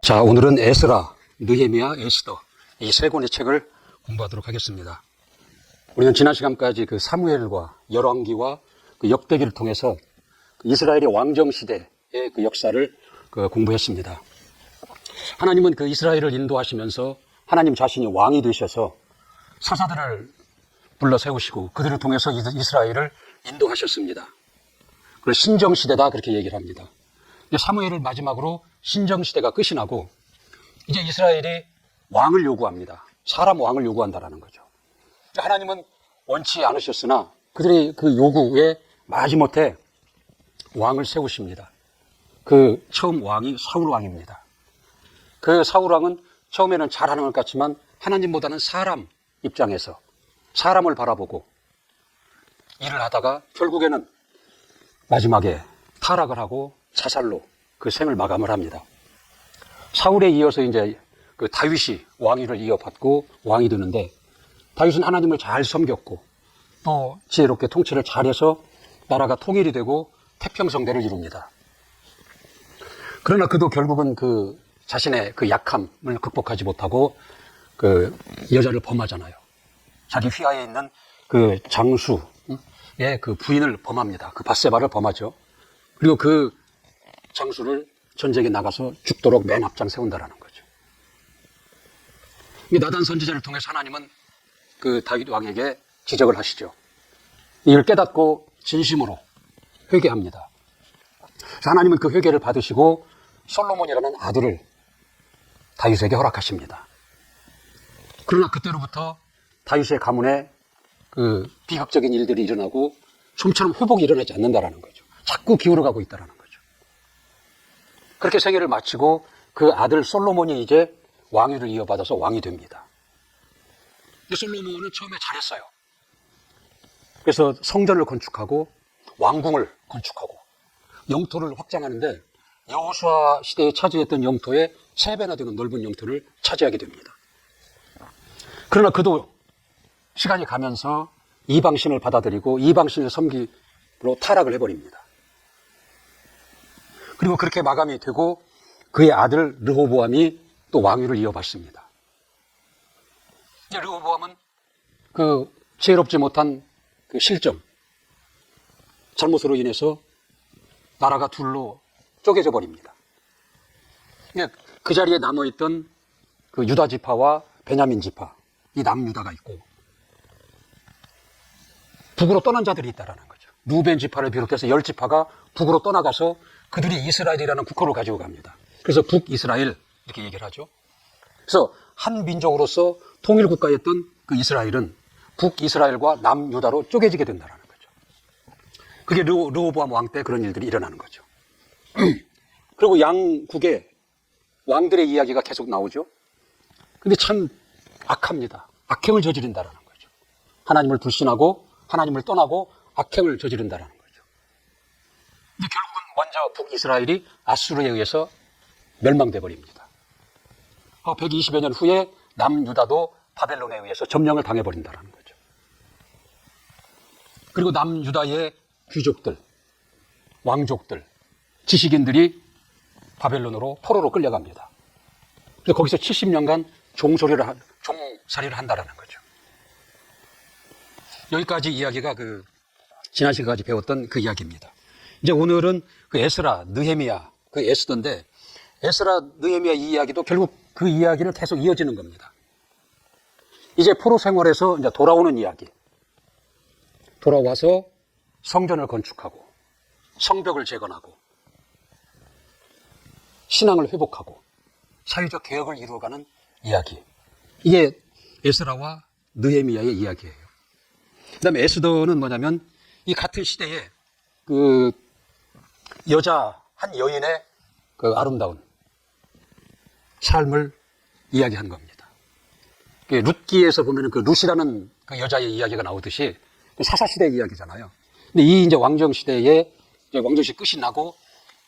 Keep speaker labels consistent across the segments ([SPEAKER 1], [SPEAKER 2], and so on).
[SPEAKER 1] 자, 오늘은 에스라, 느헤미야, 에스더 이 세 권의 책을 공부하도록 하겠습니다. 우리는 지난 시간까지 그 사무엘과 열왕기와 그 역대기를 통해서 이스라엘의 왕정 시대의 그 역사를 공부했습니다. 하나님은 그 이스라엘을 인도하시면서 하나님 자신이 왕이 되셔서 사사들을 불러 세우시고 그들을 통해서 이스라엘을 인도하셨습니다. 그래서 신정시대다 그렇게 얘기를 합니다. 사무엘을 마지막으로 신정시대가 끝이 나고 이제 이스라엘이 왕을 요구합니다. 사람 왕을 요구한다라는 거죠. 하나님은 원치 않으셨으나 그들의 그 요구에 마지못해 왕을 세우십니다. 그 처음 왕이 사울 왕입니다. 그 사울 왕은 처음에는 잘하는 것 같지만 하나님보다는 사람 입장에서 사람을 바라보고 일을 하다가 결국에는 마지막에 타락을 하고 자살로 그 생을 마감을 합니다. 사울에 이어서 이제 그 다윗이 왕위를 이어받고 왕이 되는데 다윗은 하나님을 잘 섬겼고 또 지혜롭게 통치를 잘해서 나라가 통일이 되고 태평성대를 이룹니다. 그러나 그도 결국은 그 자신의 그 약함을 극복하지 못하고 그 여자를 범하잖아요. 자기 휘하에 있는 그 장수의 그 부인을 범합니다. 그 밧세바를 범하죠. 그리고 그 장수를 전쟁에 나가서 죽도록 맨 앞장 세운다라는 거죠. 나단 선지자를 통해서 하나님은 그 다윗 왕에게 지적을 하시죠. 이를 깨닫고 진심으로 회개합니다. 하나님은 그 회개를 받으시고 솔로몬이라는 아들을 다윗에게 허락하십니다. 그러나 그때로부터 다윗의 가문에 그 비극적인 일들이 일어나고 좀처럼 회복이 일어나지 않는다라는 거죠. 자꾸 기울어가고 있다라는 거죠. 그렇게 생애를 마치고 그 아들 솔로몬이 이제 왕위를 이어받아서 왕이 됩니다. 솔로몬은 처음에 잘했어요. 그래서 성전을 건축하고 왕궁을 건축하고 영토를 확장하는데 여호수아 시대에 차지했던 영토의 3배나 되는 넓은 영토를 차지하게 됩니다. 그러나 그도 시간이 가면서 이방신을 받아들이고 이방신을 섬기로 타락을 해버립니다. 그리고 그렇게 마감이 되고 그의 아들 르호보암이 또 왕위를 이어받습니다. 르호보암은 그 지혜롭지 못한 그 실정, 잘못으로 인해서 나라가 둘로 쪼개져 버립니다. 그 자리에 남아있던 그 유다 지파와 베냐민 지파, 이 남유다가 있고 북으로 떠난 자들이 있다라는 거죠. 루벤 지파를 비롯해서 10지파가 북으로 떠나가서 그들이 이스라엘이라는 국호를 가지고 갑니다. 그래서 북이스라엘 이렇게 얘기를 하죠. 그래서 한 민족으로서 통일국가였던 그 이스라엘은 북이스라엘과 남유다로 쪼개지게 된다는 거죠. 그게 르호보암 왕 때 그런 일들이 일어나는 거죠. 그리고 양국의 왕들의 이야기가 계속 나오죠. 근데 참 악합니다. 악행을 저지른다는 거죠. 하나님을 불신하고 하나님을 떠나고 악행을 저지른다는 거죠. 근데 결국은 먼저 북이스라엘이 아수르에 의해서 멸망돼 버립니다. 120여 년 후에 남유다도 바벨론에 의해서 점령을 당해버린다는 거죠. 그리고 남유다의 귀족들, 왕족들, 지식인들이 바벨론으로 포로로 끌려갑니다. 그래서 거기서 70년간 종살이를 한다라는 거죠. 여기까지 이야기가 그 지난 시간까지 배웠던 그 이야기입니다. 이제 오늘은 그 에스라, 느헤미야, 그 에스더인데 에스라, 느헤미야 이 이야기도 결국 그 이야기는 계속 이어지는 겁니다. 이제 포로 생활에서 이제 돌아오는 이야기. 돌아와서 성전을 건축하고 성벽을 재건하고 신앙을 회복하고 사회적 개혁을 이루어가는 이야기. 이게 에스라와 느헤미야의 이야기예요. 그 다음에 에스더는 뭐냐면 이 같은 시대에 그 여자, 한 여인의 그 아름다운 삶을 이야기한 겁니다. 룻기에서 보면은 그 룻이라는 그 여자의 이야기가 나오듯이 사사시대의 이야기잖아요. 근데 이 이제 왕정시대에 이제 왕정시 끝이 나고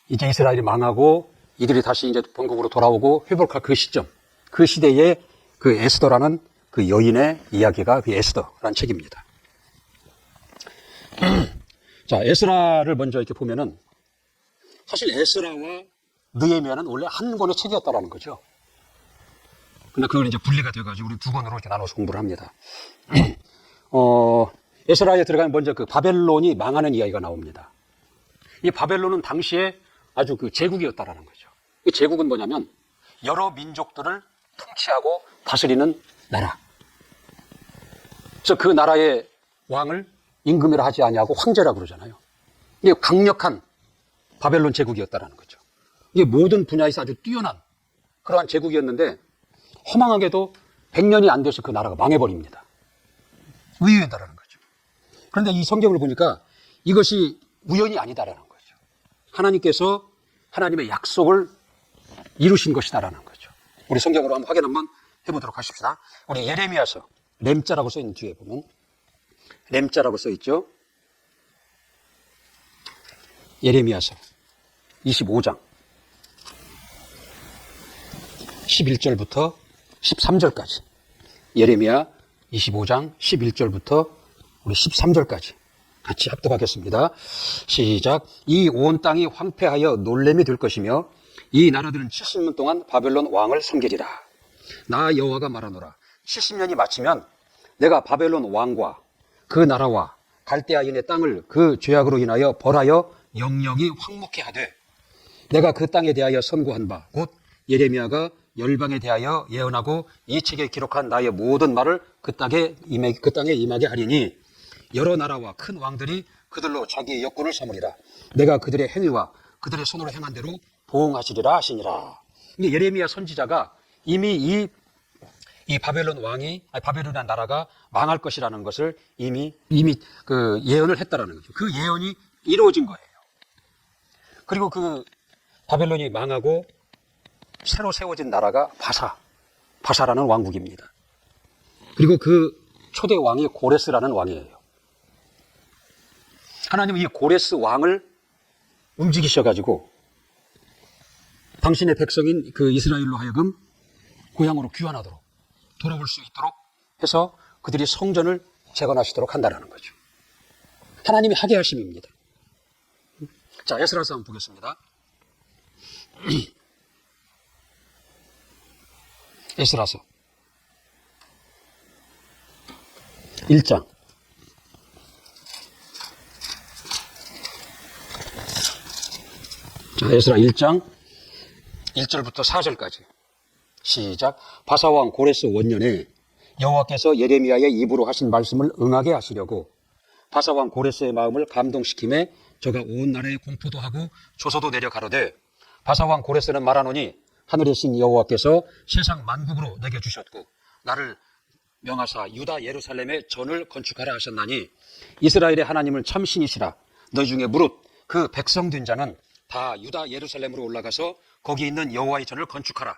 [SPEAKER 1] 이제 이스라엘이 망하고 이들이 다시 이제 본국으로 돌아오고 회복할 그 시점, 그 시대에 그 에스더라는 그 여인의 이야기가 그 에스더라는 책입니다. 자, 에스라를 먼저 이렇게 보면은 사실 에스라와 느헤미야는 원래 한 권의 책이었다라는 거죠. 근데 그걸 이제 분리가 돼가지고 우리 두 권으로 이렇게 나눠서 공부를 합니다. 에스라에 들어가면 먼저 그 바벨론이 망하는 이야기가 나옵니다. 이 바벨론은 당시에 아주 그 제국이었다라는 거죠. 이 제국은 뭐냐면 여러 민족들을 통치하고 다스리는 나라. 그래서 그 나라의 왕을 임금이라 하지 아니하고 황제라고 그러잖아요. 이게 강력한 바벨론 제국이었다라는 거죠. 이게 모든 분야에서 아주 뛰어난 그러한 제국이었는데 허망하게도 100년이 안 돼서 그 나라가 망해버립니다. 의외다라는 거죠. 그런데 이 성경을 보니까 이것이 우연이 아니다라는 거죠. 하나님께서 하나님의 약속을 이루신 것이다라는 거죠. 우리 성경으로 한번 확인 한번 해보도록 하십시다. 우리 예레미야서 렘자라고 써있는 뒤에 보면 렘자라고 써있죠. 예레미야서 25장 11절부터 13절까지 예레미야 25장 11절부터 우리 13절까지 같이 합독하겠습니다. 시작. 이 온 땅이 황폐하여 놀램이 될 것이며 이 나라들은 70년 동안 바벨론 왕을 섬기리라. 나 여호와가 말하노라. 70년이 마치면 내가 바벨론 왕과 그 나라와 갈대아인의 땅을 그 죄악으로 인하여 벌하여 영영이 황무케 하되 내가 그 땅에 대하여 선고한 바 곧 예레미야가 열방에 대하여 예언하고 이 책에 기록한 나의 모든 말을 그 땅에 임하게 하리니 여러 나라와 큰 왕들이 그들로 자기의 역군을 삼으리라. 내가 그들의 행위와 그들의 손으로 행한 대로 보응하시리라 하시니라. 예레미야 선지자가 이미 이 바벨론 왕이 바벨론이라는 나라가 망할 것이라는 것을 이미 그 예언을 했다라는 거죠. 그 예언이 이루어진 거예요. 그리고 그 바벨론이 망하고 새로 세워진 나라가 바사라는 왕국입니다. 그리고 그 초대 왕이 고레스라는 왕이에요. 하나님은 이 고레스 왕을 움직이셔가지고 당신의 백성인 그 이스라엘로 하여금 고향으로 귀환하도록 돌아올 수 있도록 해서 그들이 성전을 재건하시도록 한다는 거죠. 하나님이 하게 하심입니다. 자, 에스라서 한번 보겠습니다. 에스라서 1장 자, 에스라 1장 1절부터 4절까지 시작. 바사왕 고레스 원년에 여호와께서 예레미야의 입으로 하신 말씀을 응하게 하시려고 바사왕 고레스의 마음을 감동시킴에 저가 온 나라에 공포도 하고 조서도 내려 가로되 바사왕 고레스는 말하노니 하늘의 신 여호와께서 세상 만국으로 내게 주셨고 나를 명하사 유다 예루살렘에 전을 건축하라 하셨나니 이스라엘의 하나님을 참 신이시라. 너희 중에 무릇 그 백성된 자는 다 유다 예루살렘으로 올라가서 거기 있는 여호와의 전을 건축하라.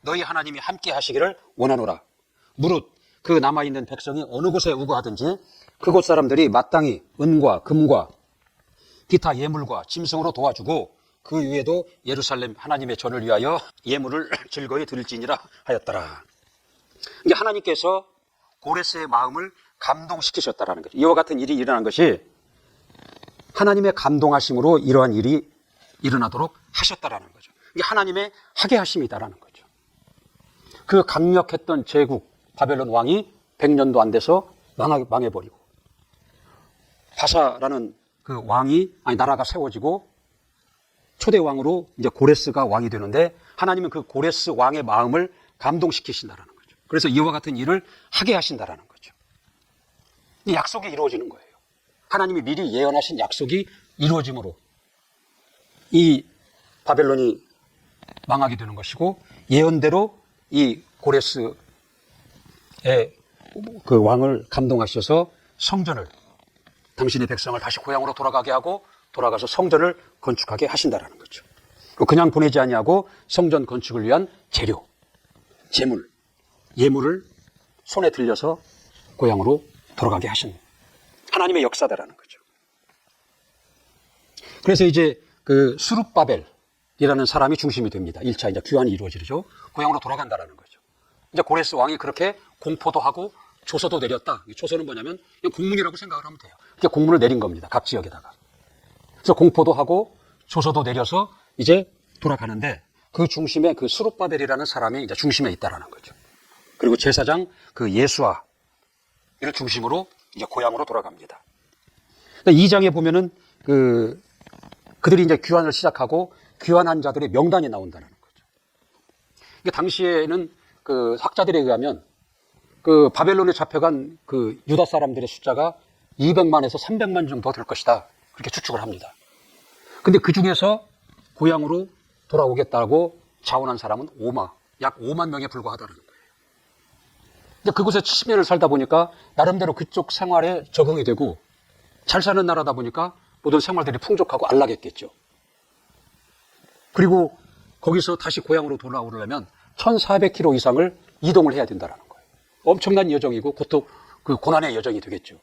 [SPEAKER 1] 너희 하나님이 함께 하시기를 원하노라. 무릇 그 남아있는 백성이 어느 곳에 우거하든지 그곳 사람들이 마땅히 은과 금과 기타 예물과 짐승으로 도와주고 그 위에도 예루살렘 하나님의 전을 위하여 예물을 즐거이 드릴지니라 하였더라. 이게 하나님께서 고레스의 마음을 감동시키셨다라는 거죠. 이와 같은 일이 일어난 것이 하나님의 감동하심으로 이러한 일이 일어나도록 하셨다라는 거죠. 이게 하나님의 하게 하심이다라는 거죠. 그 강력했던 제국 바벨론 왕이 100년도 안 돼서 망해버리고 바사라는 그 나라가 세워지고 초대 왕으로 이제 고레스가 왕이 되는데 하나님은 그 고레스 왕의 마음을 감동시키신다라는 거죠. 그래서 이와 같은 일을 하게 하신다라는 거죠. 이 약속이 이루어지는 거예요. 하나님이 미리 예언하신 약속이 이루어짐으로 이 바벨론이 망하게 되는 것이고 예언대로 이 고레스의 그 왕을 감동하셔서 성전을 당신의 백성을 다시 고향으로 돌아가게 하고 돌아가서 성전을 건축하게 하신다라는 거죠. 그냥 보내지 아니하고 성전 건축을 위한 재료, 재물, 예물을 손에 들려서 고향으로 돌아가게 하신 하나님의 역사다라는 거죠. 그래서 이제 그 수룹바벨이라는 사람이 중심이 됩니다. 1차 이제 귀환이 이루어지죠. 고향으로 돌아간다라는 거죠. 이제 고레스 왕이 그렇게 공포도 하고 조서도 내렸다. 조서는 뭐냐면 그냥 공문이라고 생각을 하면 돼요. 이렇게 공문을 내린 겁니다. 각 지역에다가. 그래서 공포도 하고 조서도 내려서 이제 돌아가는데 그 중심에 그 스룹바벨이라는 사람이 이제 중심에 있다라는 거죠. 그리고 제사장 그 예수아를 중심으로 이제 고향으로 돌아갑니다. 2장에 보면은 그들이 이제 귀환을 시작하고 귀환한 자들의 명단이 나온다는 거죠. 이게 당시에는 그 학자들에 의하면 그 바벨론에 잡혀간 그 유다 사람들의 숫자가 200만에서 300만 정도 될 것이다. 그렇게 추측을 합니다. 근데 그 중에서 고향으로 돌아오겠다고 자원한 사람은 약 5만 명에 불과하다는 거예요. 근데 그곳에 70년을 살다 보니까 나름대로 그쪽 생활에 적응이 되고 잘 사는 나라다 보니까 모든 생활들이 풍족하고 안락했겠죠. 그리고 거기서 다시 고향으로 돌아오려면 1400km 이상을 이동을 해야 된다는 거예요. 엄청난 여정이고 그것도 그 고난의 여정이 되겠죠.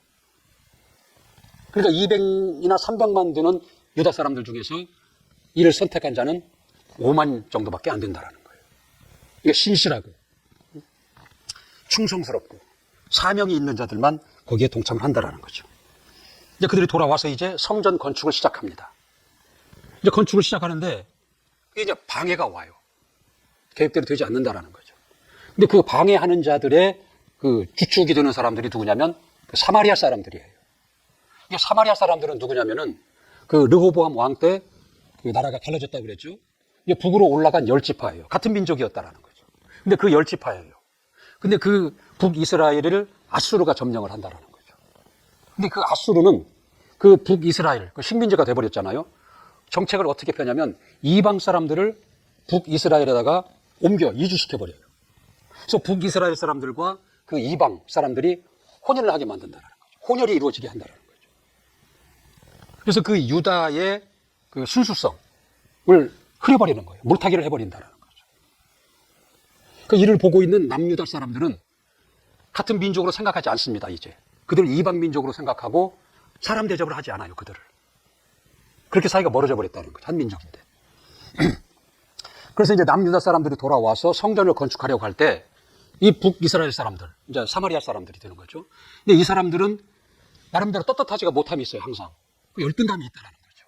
[SPEAKER 1] 그러니까 200이나 300만 되는 유다 사람들 중에서 이를 선택한 자는 5만 정도밖에 안 된다는 거예요. 이게 신실하고 충성스럽고 사명이 있는 자들만 거기에 동참을 한다는 거죠. 이제 그들이 돌아와서 이제 성전 건축을 시작합니다. 이제 건축을 시작하는데 이제 방해가 와요. 계획대로 되지 않는다라는 거죠. 근데 그 방해하는 자들의 그 주축이 되는 사람들이 누구냐면 그 사마리아 사람들이에요. 이 사마리아 사람들은 누구냐면은 그 르호보암 왕 때 그 나라가 갈라졌다고 그랬죠. 이게 북으로 올라간 10지파예요. 같은 민족이었다라는 거죠. 근데 그 10지파예요. 근데 그 북이스라엘을 아수르가 점령을 한다라는 거죠. 근데 그 아수르는 그 북이스라엘, 그 식민지가 돼버렸잖아요. 정책을 어떻게 펴냐면 이방 사람들을 북이스라엘에다가 옮겨 이주시켜버려요. 그래서 북이스라엘 사람들과 그 이방 사람들이 혼혈을 하게 만든다는 거죠. 혼혈이 이루어지게 한다는 거죠. 그래서 그 유다의 그 순수성을 흐려버리는 거예요. 물타기를 해버린다는 거죠. 그 일을 보고 있는 남유다 사람들은 같은 민족으로 생각하지 않습니다, 이제. 그들은 이방 민족으로 생각하고 사람 대접을 하지 않아요, 그들을. 그렇게 사이가 멀어져 버렸다는 거죠. 한 민족인데. 그래서 이제 남유다 사람들이 돌아와서 성전을 건축하려고 할 때 이 북이스라엘 사람들, 이제 사마리아 사람들이 되는 거죠. 근데 이 사람들은 나름대로 떳떳하지가 못함이 있어요, 항상. 열등감이 있다는 거죠.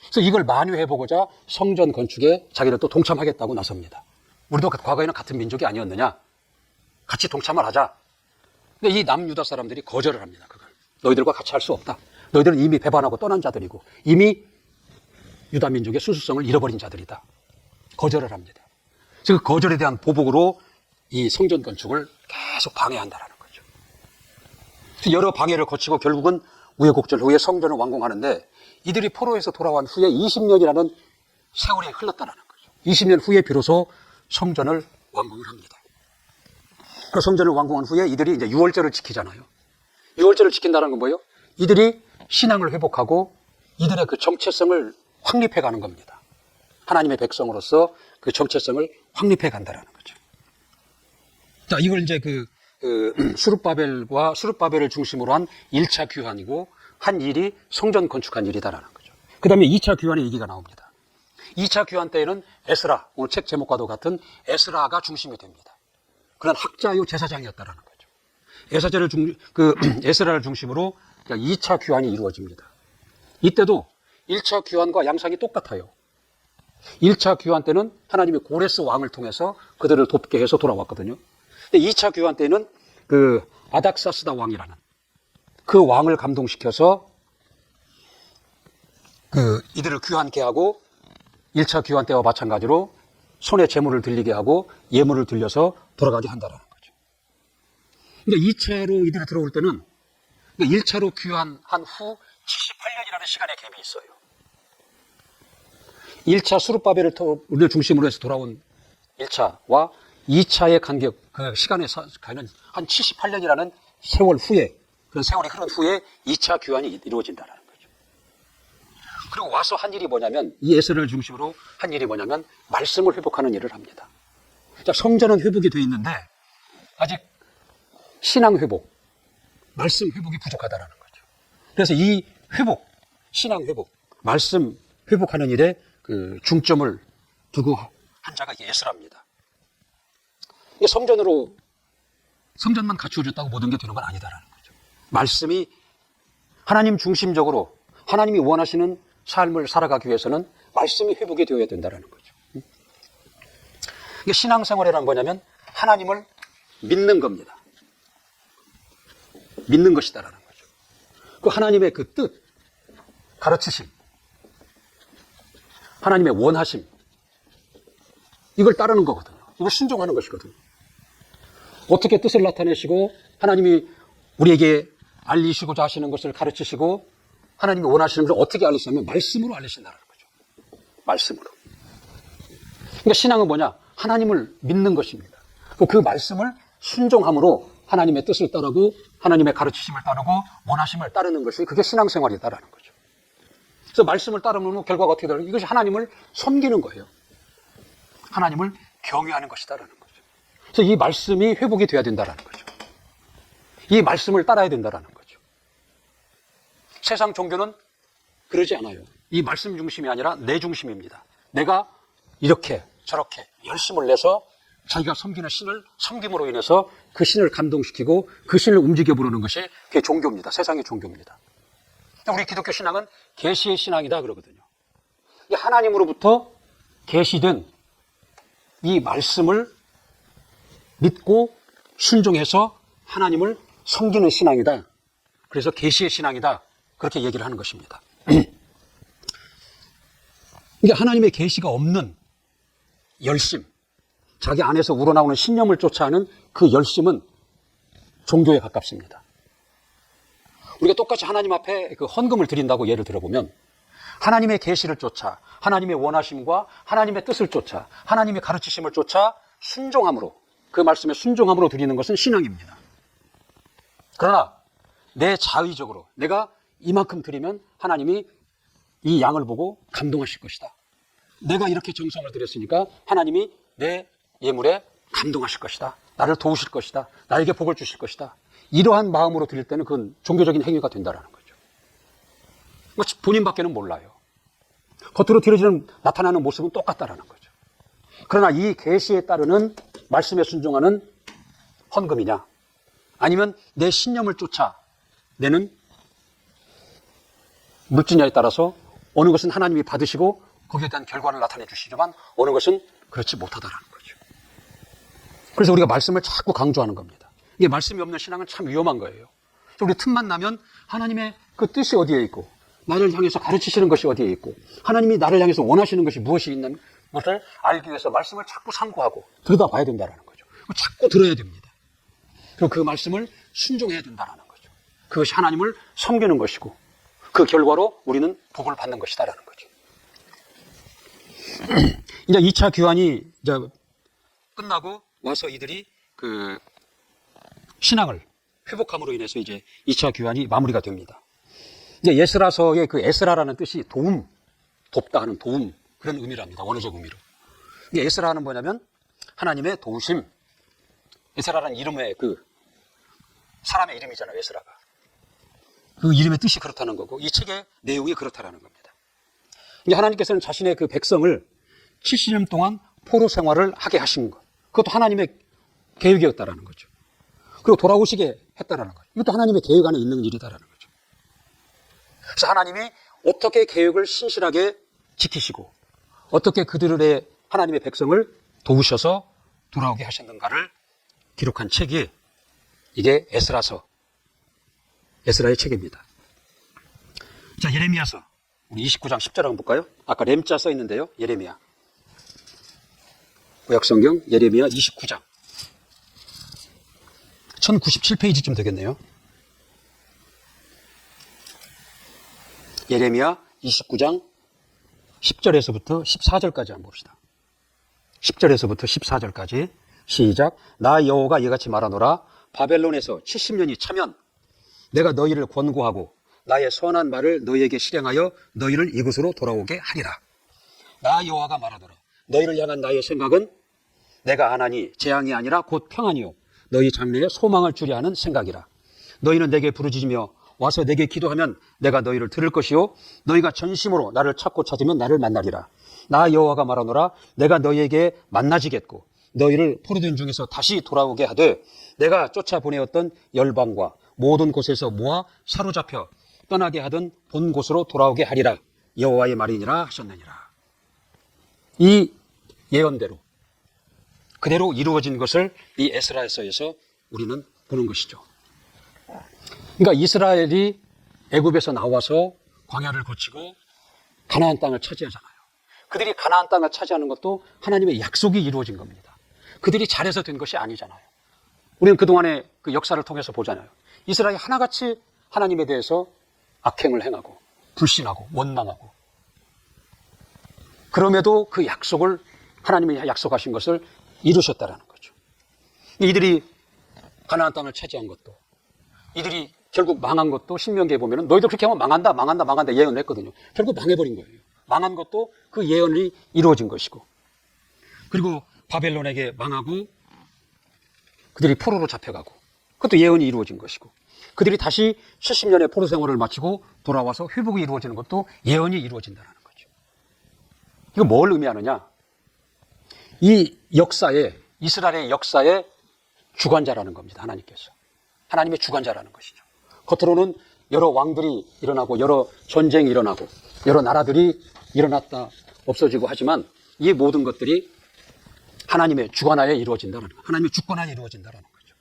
[SPEAKER 1] 그래서 이걸 만회해보고자 성전 건축에 자기를 또 동참하겠다고 나섭니다. 우리도 과거에는 같은 민족이 아니었느냐? 같이 동참을 하자. 근데 이 남유다 사람들이 거절을 합니다, 그걸. 너희들과 같이 할 수 없다. 너희들은 이미 배반하고 떠난 자들이고 이미 유다 민족의 순수성을 잃어버린 자들이다. 거절을 합니다. 그래서 그 거절에 대한 보복으로 이 성전 건축을 계속 방해한다는 거죠. 그래서 여러 방해를 거치고 결국은 우여곡절 후에 성전을 완공하는데 이들이 포로에서 돌아온 후에 20년이라는 세월이 흘렀다는 거죠. 20년 후에 비로소 성전을 완공을 합니다. 그 성전을 완공한 후에 이들이 이제 유월절을 지키잖아요. 유월절을 지킨다는 건 뭐예요? 이들이 신앙을 회복하고 이들의 그 정체성을 확립해 가는 겁니다. 하나님의 백성으로서 그 정체성을 확립해 간다는 거죠. 자, 이걸 이제 수룹바벨을 중심으로 한 1차 귀환이고 한 일이 성전 건축한 일이다라는 거죠. 그 다음에 2차 귀환의 얘기가 나옵니다. 2차 귀환 때에는 에스라, 오늘 책 제목과도 같은 에스라가 중심이 됩니다. 그런 학자요 제사장이었다라는 거죠. 에스라를 중심으로 2차 귀환이 이루어집니다. 이때도 1차 귀환과 양상이 똑같아요. 1차 귀환 때는 하나님이 고레스 왕을 통해서 그들을 돕게 해서 돌아왔거든요. 근데 2차 귀환 때는 그 아닥사스다 왕이라는 그 왕을 감동시켜서 그 이들을 귀환케 하고 1차 귀환 때와 마찬가지로 손에 재물을 들리게 하고 예물을 들려서 돌아가게 한다는 거죠. 근데 2차로 이들이 들어올 때는 1차로 귀환한 후 78년이라는 시간의 갭이 있어요. 1차 수룹바벨을 중심으로 해서 돌아온 1차와 2차의 간격, 그 시간에 가는 한 78년이라는 세월 후에, 그런 세월이 흐른 후에 2차 귀환이 이루어진다는 거죠. 그리고 와서 한 일이 뭐냐면, 이 에스라를 중심으로 한 일이 뭐냐면, 말씀을 회복하는 일을 합니다. 자, 성전은 회복이 되어 있는데, 아직 신앙 회복, 말씀 회복이 부족하다는 거죠. 그래서 이 회복, 신앙 회복, 말씀 회복하는 일에 그 중점을 두고 한 자가 에스라입니다. 이게 성전만 갖추어졌다고 모든 게 되는 건 아니다라는 거죠. 말씀이 하나님 중심적으로 하나님이 원하시는 삶을 살아가기 위해서는 말씀이 회복이 되어야 된다는 거죠. 이게 신앙생활이란 뭐냐면 하나님을 믿는 겁니다. 믿는 것이다라는 거죠. 그 하나님의 그 뜻, 가르치심, 하나님의 원하심, 이걸 따르는 거거든요. 이걸 순종하는 것이거든요. 어떻게 뜻을 나타내시고 하나님이 우리에게 알리시고자 하시는 것을 가르치시고 하나님이 원하시는 것을 어떻게 알리시냐면 말씀으로 알리신다는 거죠. 말씀으로. 그러니까 신앙은 뭐냐? 하나님을 믿는 것입니다. 그 말씀을 순종함으로 하나님의 뜻을 따르고 하나님의 가르치심을 따르고 원하심을 따르는 것이 그게 신앙생활이다라는 거죠. 그래서 말씀을 따르면 결과가 어떻게 되는 거예요? 이것이 하나님을 섬기는 거예요. 하나님을 경외하는 것이다라는 거죠. 그래서 이 말씀이 회복이 돼야 된다라는 거죠. 이 말씀을 따라야 된다라는 거죠. 세상 종교는 그러지 않아요. 이 말씀 중심이 아니라 내 중심입니다. 내가 이렇게 저렇게 열심을 내서 자기가 섬기는 신을 섬김으로 인해서 그 신을 감동시키고 그 신을 움직여 부르는 것이 그게 종교입니다. 세상의 종교입니다. 우리 기독교 신앙은 계시의 신앙이다 그러거든요. 이 하나님으로부터 계시된 이 말씀을 믿고 순종해서 하나님을 섬기는 신앙이다. 그래서 계시의 신앙이다. 그렇게 얘기를 하는 것입니다. 이게 하나님의 계시가 없는 열심, 자기 안에서 우러나오는 신념을 쫓아하는 그 열심은 종교에 가깝습니다. 우리가 똑같이 하나님 앞에 그 헌금을 드린다고 예를 들어보면 하나님의 계시를 쫓아 하나님의 원하심과 하나님의 뜻을 쫓아 하나님의 가르치심을 쫓아 순종함으로 그 말씀에 순종함으로 드리는 것은 신앙입니다. 그러나 내 자의적으로 내가 이만큼 드리면 하나님이 이 양을 보고 감동하실 것이다. 내가 이렇게 정성을 들였으니까 하나님이 내 예물에 감동하실 것이다. 나를 도우실 것이다. 나에게 복을 주실 것이다. 이러한 마음으로 드릴 때는 그건 종교적인 행위가 된다는 거죠. 본인밖에는 몰라요. 겉으로 드려지는 나타나는 모습은 똑같다라는 거죠. 그러나 이 계시에 따르는 말씀에 순종하는 헌금이냐 아니면 내 신념을 쫓아 내는 물질냐에 따라서 어느 것은 하나님이 받으시고 거기에 대한 결과를 나타내 주시지만 어느 것은 그렇지 못하다라는 거죠. 그래서 우리가 말씀을 자꾸 강조하는 겁니다. 이게 말씀이 없는 신앙은 참 위험한 거예요. 우리 틈만 나면 하나님의 그 뜻이 어디에 있고 나를 향해서 가르치시는 것이 어디에 있고 하나님이 나를 향해서 원하시는 것이 무엇이 있는 것을 알기 위해서 말씀을 자꾸 상고하고 들여다봐야 된다는 거죠. 자꾸 들어야 됩니다. 그리고 그 말씀을 순종해야 된다는 거죠. 그것이 하나님을 섬기는 것이고 그 결과로 우리는 복을 받는 것이다라는 거죠. 이제 2차 귀환이 이제 끝나고 와서 이들이 그 신앙을 회복함으로 인해서 이제 2차 귀환이 마무리가 됩니다. 이제 에스라서의 그 에스라라는 뜻이 도움, 돕다 하는 도움 그런 의미랍니다. 원어적 의미로. 이게 에스라는 뭐냐면 하나님의 도우심. 에스라라는 이름의 그 사람의 이름이잖아요. 에스라가. 그 이름의 뜻이 그렇다는 거고 이 책의 내용이 그렇다라는 겁니다. 이제 하나님께서는 자신의 그 백성을 70년 동안 포로 생활을 하게 하신 것. 그것도 하나님의 계획이었다라는 거죠. 그리고 돌아오시게 했다라는 거죠. 이것도 하나님의 계획 안에 있는 일이다라는 거죠. 그래서 하나님이 어떻게 계획을 신실하게 지키시고 어떻게 그들의 하나님의 백성을 도우셔서 돌아오게 하셨는가를 기록한 책이 이게 에스라서, 에스라의 책입니다. 자, 예레미야서 우리 29장 10절 한번 볼까요? 아까 렘자 써 있는데요. 예레미야. 구약성경 예레미야 29장 1097페이지쯤 되겠네요. 예레미야 29장 10절에서부터 14절까지 한번 봅시다. 10절에서부터 14절까지 시작. 나 여호와가 이같이 말하노라. 바벨론에서 70년이 차면 내가 너희를 권고하고 나의 선한 말을 너희에게 실행하여 너희를 이곳으로 돌아오게 하리라. 나 여호와가 말하노라. 너희를 향한 나의 생각은 내가 안하니 재앙이 아니라 곧 평안이요 너희 장래에 소망을 주려 하는 생각이라. 너희는 내게 부르짖으며 와서 내게 기도하면 내가 너희를 들을 것이요 너희가 전심으로 나를 찾고 찾으면 나를 만나리라. 나 여호와가 말하노라. 내가 너희에게 만나지겠고 너희를 포로된 중에서 다시 돌아오게 하되 내가 쫓아보내었던 열방과 모든 곳에서 모아 사로잡혀 떠나게 하던 본 곳으로 돌아오게 하리라. 여호와의 말이니라 하셨느니라. 이 예언대로 그대로 이루어진 것을 이 에스라서에서 우리는 보는 것이죠. 그러니까 이스라엘이 애굽에서 나와서 광야를 거치고 가나안 땅을 차지하잖아요. 그들이 가나안 땅을 차지하는 것도 하나님의 약속이 이루어진 겁니다. 그들이 잘해서 된 것이 아니잖아요. 우리는 그동안의 그 역사를 통해서 보잖아요. 이스라엘이 하나같이 하나님에 대해서 악행을 행하고 불신하고 원망하고, 그럼에도 그 약속을, 하나님이 약속하신 것을 이루셨다라는 거죠. 이들이 가나안 땅을 차지한 것도, 이들이 결국 망한 것도 신명기에 보면 너희들 그렇게 하면 망한다 예언을 했거든요. 결국 망해버린 거예요. 망한 것도 그 예언이 이루어진 것이고, 그리고 바벨론에게 망하고 그들이 포로로 잡혀가고, 그것도 예언이 이루어진 것이고, 그들이 다시 70년의 포로 생활을 마치고 돌아와서 회복이 이루어지는 것도 예언이 이루어진다는 거죠. 이거 뭘 의미하느냐? 이 역사에, 이스라엘의 역사의 주관자라는 겁니다. 하나님께서. 하나님의 주관자라는 것이죠. 겉으로는 여러 왕들이 일어나고 여러 전쟁이 일어나고 여러 나라들이 일어났다 없어지고 하지만 이 모든 것들이 하나님의 주관하에 이루어진다는 거예요. 하나님의 주권하에 이루어진다는 거죠.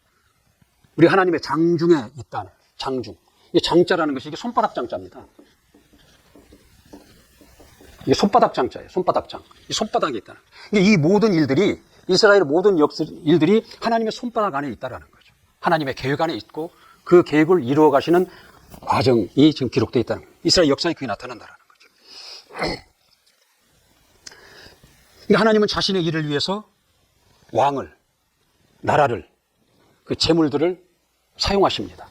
[SPEAKER 1] 우리 하나님의 장중에 있다는, 장중. 이 장자라는 것이 이게 손바닥 장자입니다. 이게 손바닥 장자예요. 손바닥 장. 이 손바닥에 있다는. 이 모든 일들이, 이스라엘의 모든 일들이 하나님의 손바닥 안에 있다는 거죠. 하나님의 계획 안에 있고 그 계획을 이루어 가시는 과정이 지금 기록되어 있다는 거예요. 이스라엘 역사에 그게 나타난다는 거죠. 그러니까 하나님은 자신의 일을 위해서 왕을, 나라를, 그 재물들을 사용하십니다.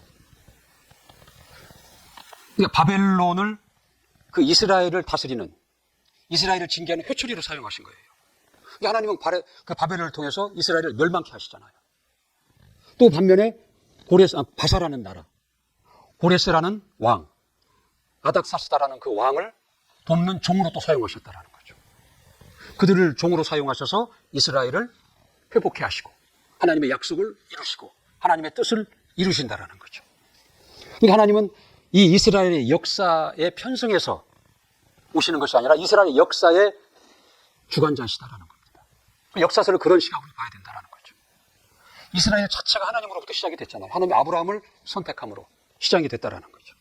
[SPEAKER 1] 그러니까 바벨론을, 그 이스라엘을 다스리는, 이스라엘을 징계하는 회초리로 사용하신 거예요. 그러니까 하나님은 그 바벨론을 통해서 이스라엘을 멸망케 하시잖아요. 또 반면에 바사라는 나라, 고레스라는 왕, 아닥사스다라는 그 왕을 돕는 종으로 또 사용하셨다는 거죠. 그들을 종으로 사용하셔서 이스라엘을 회복해 하시고 하나님의 약속을 이루시고 하나님의 뜻을 이루신다는 거죠. 그러니까 하나님은 이 이스라엘의 역사에 편승해서 오시는 것이 아니라 이스라엘의 역사의 주관자이시다라는 겁니다. 역사서를 그런 시각으로 봐야 된다는 거죠. 이스라엘 자체가 하나님으로부터 시작이 됐잖아요. 하나님이 아브라함을 선택함으로 시작이 됐다라는 거죠.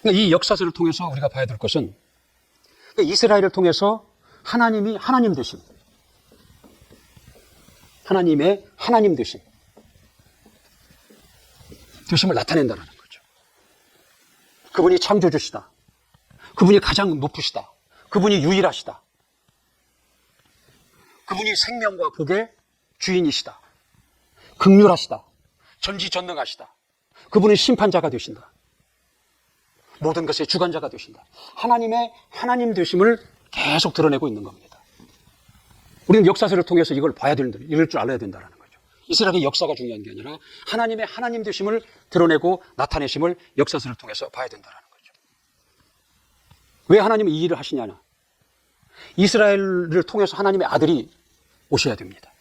[SPEAKER 1] 그러니까 이 역사서를 통해서 우리가 봐야 될 것은 이스라엘을 통해서 하나님이 하나님 되심, 하나님의 하나님 되심을 나타낸다는 거죠. 그분이 창조주시다. 그분이 가장 높으시다. 그분이 유일하시다. 그분이 생명과 복의 주인이시다. 긍휼하시다. 전지전능하시다. 그분이 심판자가 되신다. 모든 것의 주관자가 되신다. 하나님의 하나님 되심을 계속 드러내고 있는 겁니다. 우리는 역사서를 통해서 이걸 봐야 된다, 이럴 줄 알아야 된다는 거죠. 이스라엘의 역사가 중요한 게 아니라 하나님의 하나님 되심을 드러내고 나타내심을 역사서를 통해서 봐야 된다는 거죠. 왜 하나님이 이 일을 하시냐냐? 이스라엘을 통해서 하나님의 아들이 오셔야 됩니다.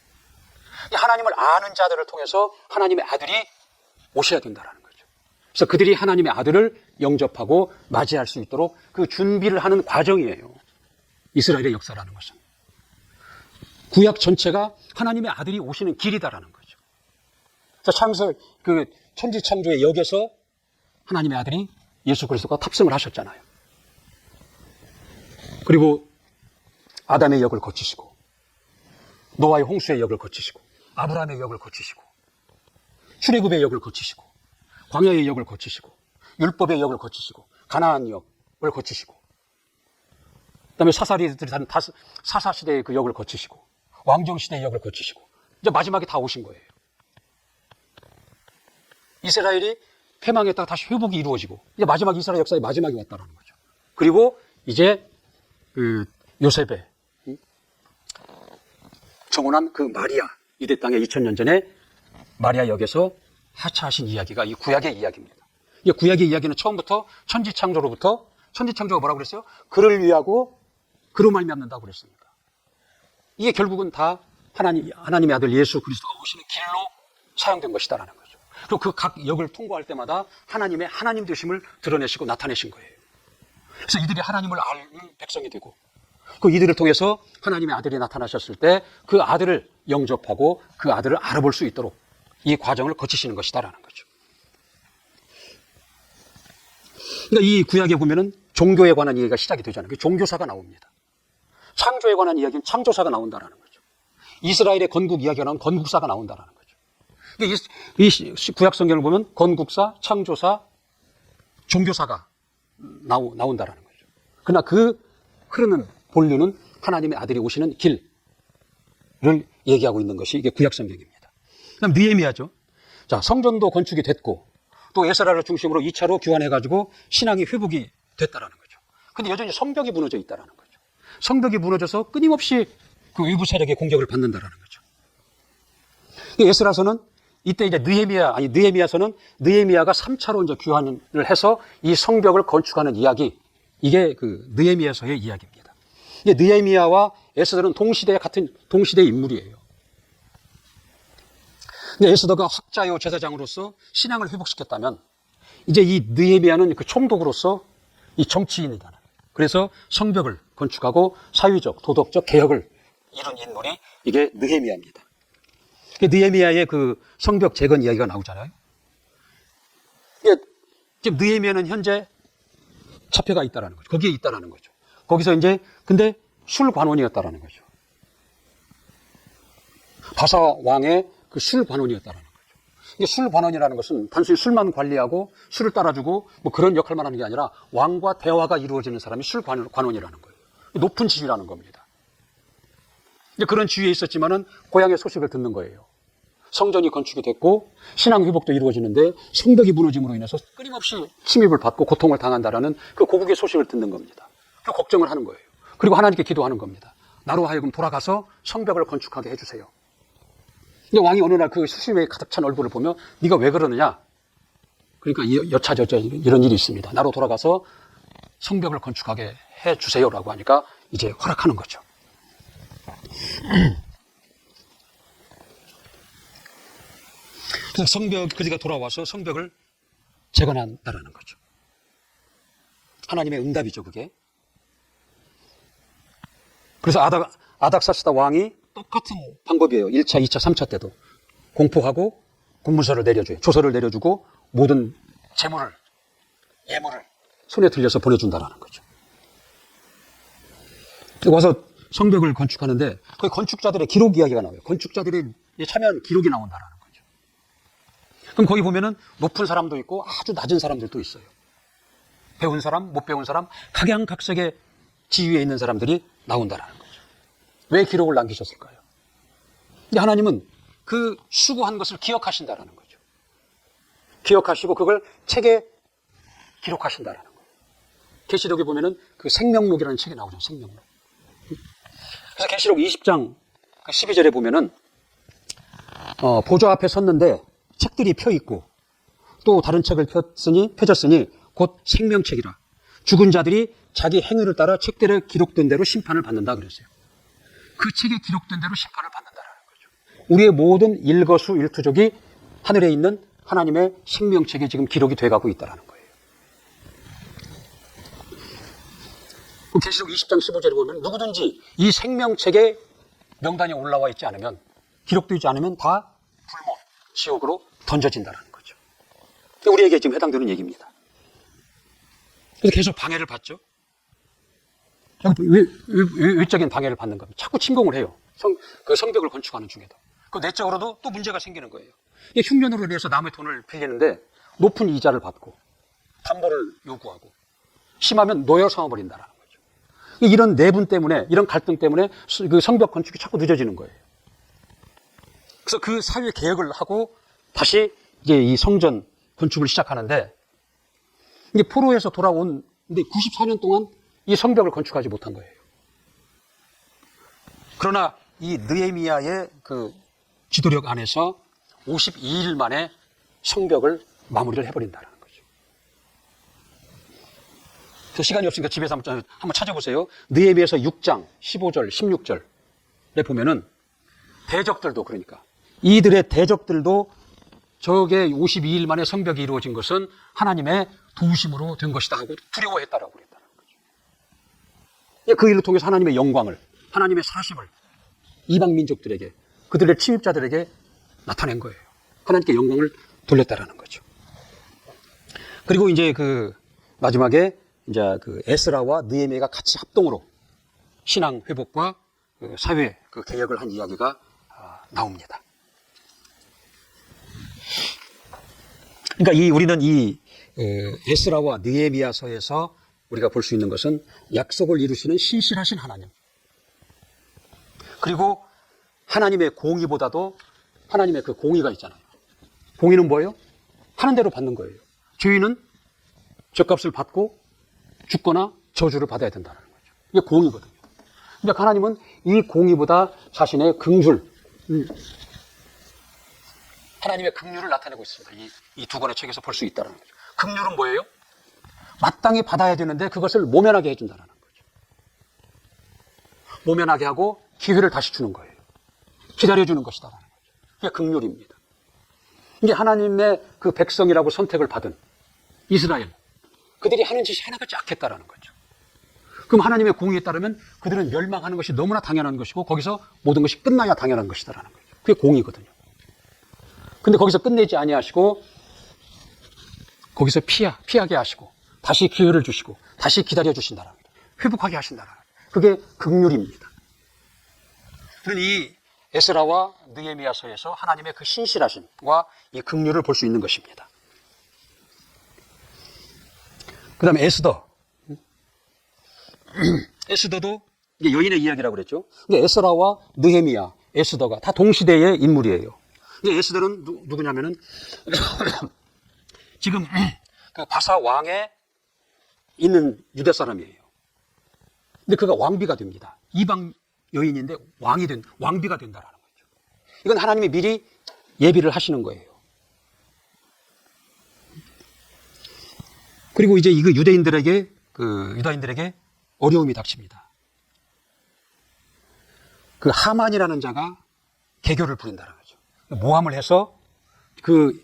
[SPEAKER 1] 하나님을 아는 자들을 통해서 하나님의 아들이 오셔야 된다는 거죠. 그래서 그들이 하나님의 아들을 영접하고 맞이할 수 있도록 그 준비를 하는 과정이에요. 이스라엘의 역사라는 것은. 구약 전체가 하나님의 아들이 오시는 길이다라는 거죠. 그래서 천지창조의 역에서 하나님의 아들이 예수 그리스도가 탑승을 하셨잖아요. 그리고 아담의 역을 거치시고 노아의 홍수의 역을 거치시고 아브라함의 역을 거치시고 출애굽의 역을 거치시고 광야의 역을 거치시고 율법의 역을 거치시고 가나안 역을 거치시고 그다음에 사사리들이 사는 사사시대의 그 역을 거치시고 왕정시대의 역을 거치시고 이제 마지막에 다 오신 거예요. 이스라엘이 패망했다가 다시 회복이 이루어지고 이제 마지막 이스라엘 역사의 마지막이 왔다라는 거죠. 그리고 이제 그 요셉의 정혼한 그 마리아, 유대 땅에 2000년 전에 마리아 역에서 하차하신 이야기가 이 구약의 이야기입니다. 이 구약의 이야기는 처음부터 천지창조가 뭐라고 그랬어요? 그를 위하고 그로 말미암는다고 그랬습니다. 이게 결국은 다 하나님의 아들 예수 그리스도가 오시는 길로 사용된 것이다라는 거죠. 그리고 그 각 역을 통과할 때마다 하나님의 하나님 되심을 드러내시고 나타내신 거예요. 그래서 이들이 하나님을 아는 백성이 되고 그 이들을 통해서 하나님의 아들이 나타나셨을 때 그 아들을 영접하고 그 아들을 알아볼 수 있도록 이 과정을 거치시는 것이다라는 거죠. 그러니까 이 구약에 보면은 종교에 관한 이야기가 시작이 되잖아요. 종교사가 나옵니다. 창조에 관한 이야기는 창조사가 나온다라는 거죠. 이스라엘의 건국 이야기가 나오면 건국사가 나온다라는 거죠. 그러니까 이 구약 성경을 보면 건국사, 창조사, 종교사가 나온다라는 거죠. 그러나 그 흐르는 본류는 하나님의 아들이 오시는 길을 얘기하고 있는 것이 이게 구약 성경입니다. 그다음 느헤미야죠. 자, 성전도 건축이 됐고 또 에스라를 중심으로 2차로 교환해가지고 신앙이 회복이 됐다라는 거죠. 근데 여전히 성벽이 무너져 있다라는 거죠. 성벽이 무너져서 끊임없이 그 외부 세력의 공격을 받는다라는 거죠. 에스라서는 이때 이제 느헤미야서는 느헤미야가 3차로 이제 교환을 해서 이 성벽을 건축하는 이야기, 이게 그 느헤미야서의 이야기입니다. 느헤미야와 에스더는 동시대 인물이에요. 근데 에스더가 학자요 제사장으로서 신앙을 회복시켰다면 이제 이 느헤미야는 그 총독으로서 이 정치인이다. 그래서 성벽을 건축하고 사회적, 도덕적 개혁을 이룬 인물이 이게 느헤미야입니다. 느헤미야의 그 성벽 재건 이야기가 나오잖아요. 지금 느헤미야는 현재 잡혀가 있다라는 거죠. 거기에 있다라는 거죠. 거기서 이제 근데 술관원이었다라는 거죠. 바사 왕의 그 술관원이었다라는 거죠. 이게 술관원이라는 것은 단순히 술만 관리하고 술을 따라주고 뭐 그런 역할만 하는 게 아니라 왕과 대화가 이루어지는 사람이 술관원이라는 거예요. 높은 지위라는 겁니다. 이제 그런 지위에 있었지만은 고향의 소식을 듣는 거예요. 성전이 건축이 됐고 신앙 회복도 이루어지는데 성벽이 무너짐으로 인해서 끊임없이 침입을 받고 고통을 당한다라는 그 고국의 소식을 듣는 겁니다. 그 걱정을 하는 거예요. 그리고 하나님께 기도하는 겁니다. 나로 하여금 돌아가서 성벽을 건축하게 해주세요. 근데 왕이 어느 날 그 수심에 가득 찬 얼굴을 보며 네가 왜 그러느냐? 그러니까 여차저차 이런 일이 있습니다. 나로 돌아가서 성벽을 건축하게 해주세요라고 하니까 이제 허락하는 거죠. 그래서 그가 돌아와서 성벽을 재건한다라는 거죠. 하나님의 응답이죠, 그게. 그래서 아닥사스다 왕이 똑같은 방법이에요. 1차, 2차, 3차 때도 공포하고 군무서를 내려줘요. 조서를 내려주고 모든 예물을 손에 들려서 보내준다라는 거죠. 와서 성벽을 건축하는데 그 건축자들의 기록 이야기가 나와요. 건축자들이 참여한 기록이 나온다라는 거죠. 그럼 거기 보면은 높은 사람도 있고 아주 낮은 사람들도 있어요. 배운 사람, 못 배운 사람, 각양각색의 지위에 있는 사람들이 나온다라는 거죠. 왜 기록을 남기셨을까요? 근데 하나님은 그 수고한 것을 기억하신다라는 거죠. 기억하시고 그걸 책에 기록하신다라는 거예요. 계시록에 보면은 그 생명록이라는 책이 나오죠. 생명록. 그래서 계시록 20장 12절에 보면은 보좌 앞에 섰는데 책들이 펴 있고 또 다른 책을 펴졌으니 곧 생명책이라. 죽은 자들이 자기 행위를 따라 책들에 기록된 대로 심판을 받는다 그랬어요. 그 책에 기록된 대로 심판을 받는다라는 거죠. 우리의 모든 일거수일투족이 하늘에 있는 하나님의 생명책에 지금 기록이 돼가고 있다는 거예요. 계시록 20장 15절에 보면 누구든지 이 생명책에 명단이 올라와 있지 않으면, 기록되지 않으면 다 불못, 지옥으로 던져진다는 거죠. 우리에게 지금 해당되는 얘기입니다. 그래서 계속 방해를 받죠. 외적인 방해를 받는 겁니다. 자꾸 침공을 해요. 그 성벽을 건축하는 중에도. 그 내적으로도 또 문제가 생기는 거예요. 흉년으로 인해서 남의 돈을 빌리는데 높은 이자를 받고 담보를 요구하고 심하면 노예로 삼아버린다는 거죠. 이런 내분 때문에, 이런 갈등 때문에 그 성벽 건축이 자꾸 늦어지는 거예요. 그래서 그 사회 개혁을 하고 다시 이제 이 성전 건축을 시작하는데, 이게 포로에서 돌아온, 근데 94년 동안 이 성벽을 건축하지 못한 거예요. 그러나 이 느헤미야의 그 지도력 안에서 52일 만에 성벽을 마무리를 해버린다는 거죠. 저 시간이 없으니까 집에서 한번 찾아보세요. 느헤미야서 6장 15절 16절에 보면은 대적들도, 그러니까 이들의 대적들도 저게 52일 만에 성벽이 이루어진 것은 하나님의 도우심으로 된 것이다 하고 두려워했다라고 그랬다는 거죠. 그 일을 통해서 하나님의 영광을, 하나님의 사심을 이방 민족들에게, 그들의 침입자들에게 나타낸 거예요. 하나님께 영광을 돌렸다라는 거죠. 그리고 이제 그 마지막에 이제 그 에스라와 느헤미야가 같이 합동으로 신앙 회복과 사회 그 개혁을 한 이야기가 나옵니다. 그러니까 우리는 이 에스라와 느헤미야서에서 우리가 볼 수 있는 것은 약속을 이루시는 신실하신 하나님, 그리고 하나님의 공의보다도 하나님의 그 공의가 있잖아요. 공의는 뭐예요? 하는 대로 받는 거예요. 죄인은 죗값을 받고 죽거나 저주를 받아야 된다는 거죠. 이게 공의거든요. 근데 하나님은 이 공의보다 자신의 긍휼, 하나님의 긍휼을 나타내고 있습니다. 이 두 권의 책에서 볼 수 있다는 거죠. 긍휼은 뭐예요? 마땅히 받아야 되는데 그것을 모면하게 해준다는 거죠. 모면하게 하고 기회를 다시 주는 거예요. 기다려주는 것이다라는 거죠. 이게 긍휼입니다. 이게 하나님의 그 백성이라고 선택을 받은 이스라엘, 그들이 하는 짓이 하나같이 악했다라는 거죠. 그럼 하나님의 공의에 따르면 그들은 멸망하는 것이 너무나 당연한 것이고 거기서 모든 것이 끝나야 당연한 것이다라는 거죠. 그게 공의거든요. 근데 거기서 끝내지 아니하시고 거기서 피하게 하시고 다시 기회를 주시고 다시 기다려 주신다라는 거죠. 회복하게 하신다라는 거죠. 그게 긍휼입니다. 그런 이 에스라와 느헤미야서에서 하나님의 그 신실하심과 이 긍휼을 볼 수 있는 것입니다. 그 다음에 에스더. 에스더도 이게 여인의 이야기라고 그랬죠. 근데 에스라와 느헤미야, 에스더가 다 동시대의 인물이에요. 근데 에스더는 누구냐면은 지금 그 바사 왕에 있는 유대 사람이에요. 근데 그가 왕비가 됩니다. 이방 여인인데 왕비가 된다라는 거죠. 이건 하나님이 미리 예비를 하시는 거예요. 그리고 이제 이거 유다인들에게 어려움이 닥칩니다. 그 하만이라는 자가 개교를 부린다는 거죠. 모함을 해서 그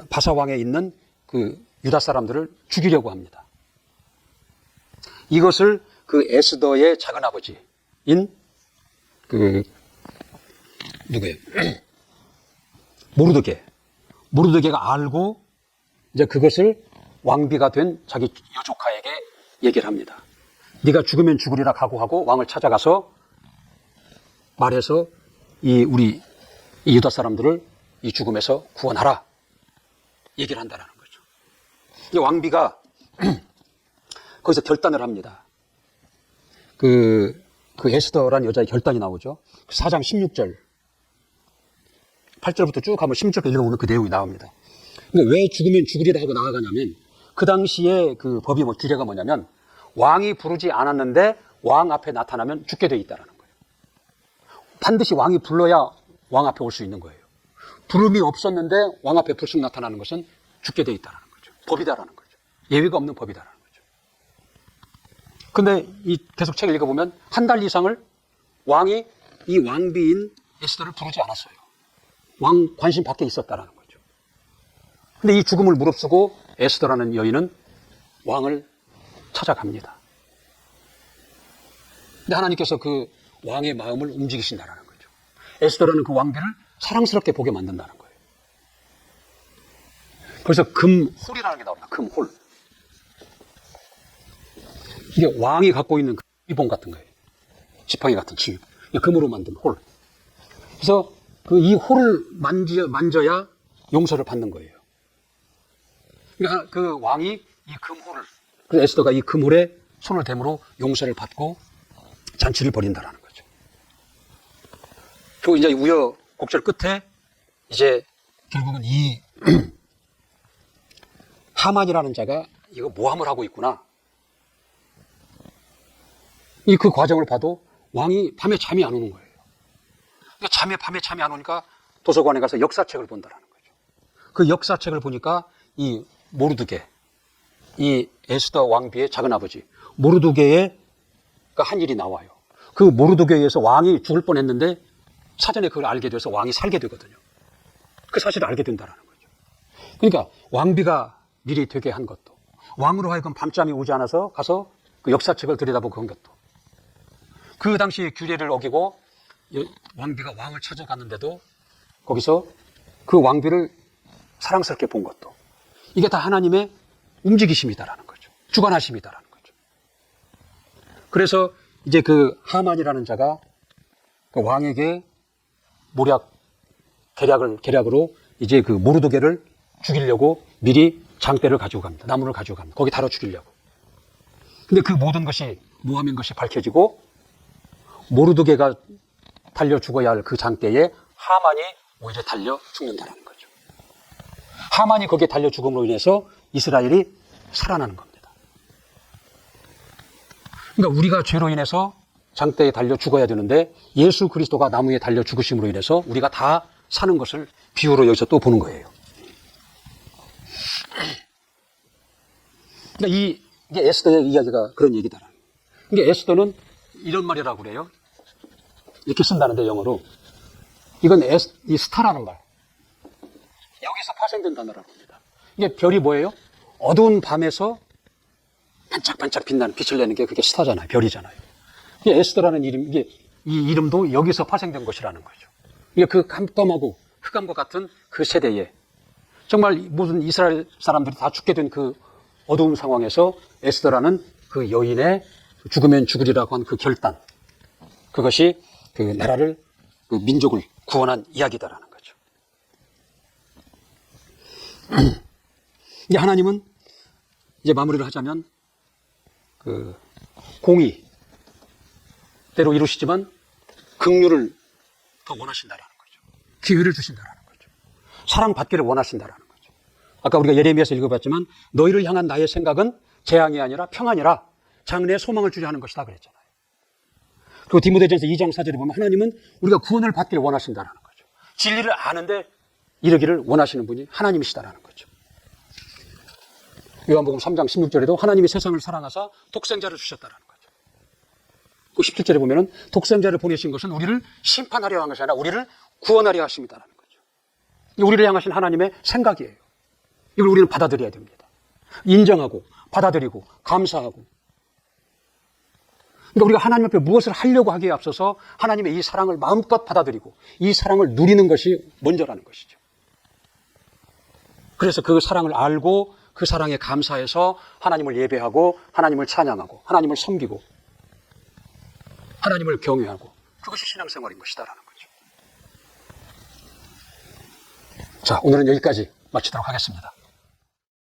[SPEAKER 1] 바사 왕에 있는 그 유다 사람들을 죽이려고 합니다. 이것을 그 에스더의 작은 아버지인 누구예요? 모르드게가 알고 이제 그것을 왕비가 된 자기 여조카에게 얘기를 합니다. 네가 죽으면 죽으리라 각오하고 왕을 찾아가서 말해서 이 유다 사람들을 이 죽음에서 구원하라 얘기를 한다는 거죠. 이 왕비가 거기서 결단을 합니다. 그 에스더라는 여자의 결단이 나오죠. 4장 16절 8절부터 쭉 한번 16절까지 읽어보면 그 내용이 나옵니다. 근데 왜 죽으면 죽으리라 하고 나아가냐면 그 당시에 그 법이 규례가 뭐냐면 왕이 부르지 않았는데 왕 앞에 나타나면 죽게 돼 있다는 거예요. 반드시 왕이 불러야 왕 앞에 올 수 있는 거예요. 부름이 없었는데 왕 앞에 불쑥 나타나는 것은 죽게 돼 있다는 거죠. 법이다라는 거죠. 예외가 없는 법이다라는 거죠. 근데 계속 책을 읽어보면 한 달 이상을 왕이 이 왕비인 에스더를 부르지 않았어요. 왕 관심 밖에 있었다라는 거죠. 근데 이 죽음을 무릅쓰고 에스더라는 여인은 왕을 찾아갑니다. 근데 하나님께서 그 왕의 마음을 움직이신다는 거죠. 에스더라는 그 왕비를 사랑스럽게 보게 만든다는 거예요. 그래서 금홀이라는 게 나옵니다. 금홀. 이게 왕이 갖고 있는 지휘봉 같은 거예요. 지팡이 같은 지휘봉. 금으로 만든 홀. 그래서 이 홀을 만져야 용서를 받는 거예요. 그러니까 그 왕이 이 금홀을, 그래서 에스더가 이 금홀에 손을 대므로 용서를 받고 잔치를 벌인다라는 거죠. 그리고 이제 우여곡절 끝에 이제 결국은 이 하만이라는 자가 이거 모함을 하고 있구나. 그 과정을 봐도 왕이 밤에 잠이 안 오는 거예요. 그러니까 밤에 잠이 안 오니까 도서관에 가서 역사책을 본다라는 거죠. 그 역사책을 보니까 이 모르드게, 이 에스더 왕비의 작은 아버지 모르드게의 한 일이 나와요. 그 모르드게에 의해서 왕이 죽을 뻔했는데 사전에 그걸 알게 돼서 왕이 살게 되거든요. 그 사실을 알게 된다는 거죠. 그러니까 왕비가 미리 되게 한 것도, 왕으로 하여금 밤잠이 오지 않아서 가서 그 역사책을 들여다보고 한 것도, 그 당시 규례를 어기고 왕비가 왕을 찾아갔는데도 거기서 그 왕비를 사랑스럽게 본 것도 이게 다 하나님의 움직이심이다라는 거죠. 주관하심이다라는 거죠. 그래서 이제 그 하만이라는 자가 그 왕에게 계략으로 이제 그 모르드게를 죽이려고 미리 장대를 가지고 갑니다. 나무를 가지고 갑니다. 거기 달아 죽이려고. 근데 그 모든 것이 모함인 것이 밝혀지고 모르드게가 달려 죽어야 할 그 장대에 하만이 오히려 달려 죽는다는 거죠. 하만이 거기에 달려 죽음으로 인해서 이스라엘이 살아나는 겁니다. 그러니까 우리가 죄로 인해서 장대에 달려 죽어야 되는데 예수 그리스도가 나무에 달려 죽으심으로 인해서 우리가 다 사는 것을 비유로 여기서 또 보는 거예요. 그러니까 이게 에스더의 이야기가 그런 얘기다. 그러니까 에스더는 이런 말이라고 그래요. 이렇게 쓴다는데 영어로. 이건 이 스타라는 말. 여기서 파생된 단어라고 합니다. 이게 별이 뭐예요? 어두운 밤에서 반짝반짝 빛나는 빛을 내는 게 그게 스타잖아요. 별이잖아요. 이게 에스더라는 이름, 이 이름도 여기서 파생된 것이라는 거죠. 이게 그 깜깜하고 흑암과 같은 그 세대에 정말 모든 이스라엘 사람들이 다 죽게 된 그 어두운 상황에서 에스더라는 그 여인의 죽으면 죽으리라고 한 그 결단, 그것이 그 나라를, 그 민족을 구원한 이야기다라는 거죠. 이제 하나님은 이제 마무리를 하자면 그 공의 때로 이루시지만 긍휼을 더 원하신다라는 거죠. 기회를 주신다라는 거죠. 사랑받기를 원하신다라는 거죠. 아까 우리가 예레미야에서 읽어봤지만 너희를 향한 나의 생각은 재앙이 아니라 평안이라 장래에 소망을 주려 하는 것이다 그랬잖아요. 그리고 디모데전서 2장 4절에 보면 하나님은 우리가 구원을 받기를 원하신다라는 거죠. 진리를 아는데 이르기를 원하시는 분이 하나님이시다라는 거죠. 요한복음 3장 16절에도 하나님이 세상을 사랑하사 독생자를 주셨다라는 거죠. 그 17절에 보면은 독생자를 보내신 것은 우리를 심판하려 한 것이 아니라 우리를 구원하려 하심이다라는 거죠. 우리를 향하신 하나님의 생각이에요. 이걸 우리는 받아들여야 됩니다. 인정하고 받아들이고 감사하고. 그러니까 우리가 하나님 앞에 무엇을 하려고 하기에 앞서서 하나님의 이 사랑을 마음껏 받아들이고 이 사랑을 누리는 것이 먼저라는 것이죠. 그래서 그 사랑을 알고 그 사랑에 감사해서 하나님을 예배하고 하나님을 찬양하고 하나님을 섬기고 하나님을 경외하고 그것이 신앙생활인 것이다라는 거죠. 자, 오늘은 여기까지 마치도록 하겠습니다.